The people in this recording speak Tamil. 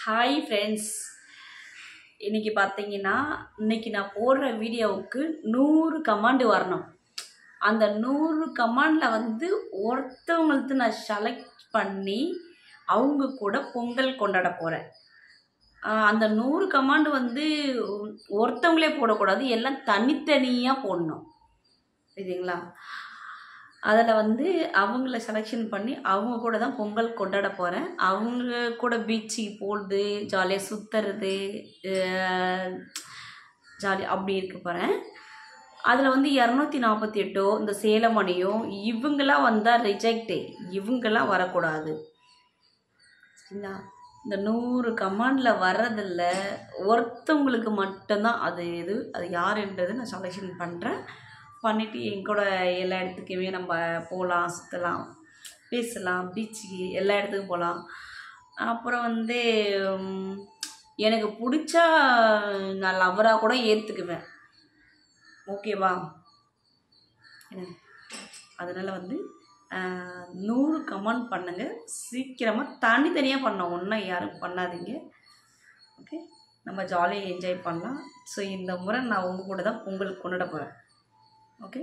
ஹாய் ஃப்ரெண்ட்ஸ், இன்றைக்கி பார்த்தீங்கன்னா நான் போடுற வீடியோவுக்கு 100 கமெண்ட் வரணும். அந்த 100 கமெண்டில் ஒருத்தவங்களுக்கு நான் செலக்ட் பண்ணி அவங்க கூட பொங்கல் கொண்டாட போகிறேன். அந்த 100 கமெண்ட் ஒருத்தவங்களே போடக்கூடாது, எல்லாம் தனித்தனியாக போடணும். சரிங்களா? அதில் அவங்கள செலெக்ஷன் பண்ணி அவங்க கூட தான் பொங்கல் கொண்டாட போகிறேன். அவங்க கூட பீச்சுக்கு போகிறது, ஜாலியாக சுற்றுறது, ஜாலி அப்படி இருக்க போகிறேன். அதில் 248 இந்த சேலமணியோ இவங்களாம் வந்தால் ரிஜெக்டு, இவங்களாம் வரக்கூடாது. சரிங்களா? இந்த 100 கமெண்டில் வர்றதில்ல ஒருத்தவங்களுக்கு மட்டும்தான் அது யாருன்றது நான் செலெக்ஷன் பண்ணுறேன். பண்ணிவிட்டு என் கூட எல்லா இடத்துக்குமே நம்ம போகலாம், சுற்றலாம், பேசலாம், பீச்சுக்கு எல்லா இடத்துக்கும் போகலாம். அப்புறம் எனக்கு பிடிச்சா நான் லவ்வராக கூட ஏற்றுக்குவேன். ஓகேவா? அதனால் 100 கமெண்ட் பண்ணுங்கள். சீக்கிரமாக தனித்தனியாக பண்ணோம், ஒன்றா யாரும் பண்ணாதீங்க. ஓகே, நம்ம ஜாலியாக என்ஜாய் பண்ணலாம். ஸோ இந்த முறை நான் உங்கள் கூட தான் பொங்கல் கொண்டாட போகிறேன். ஓகே.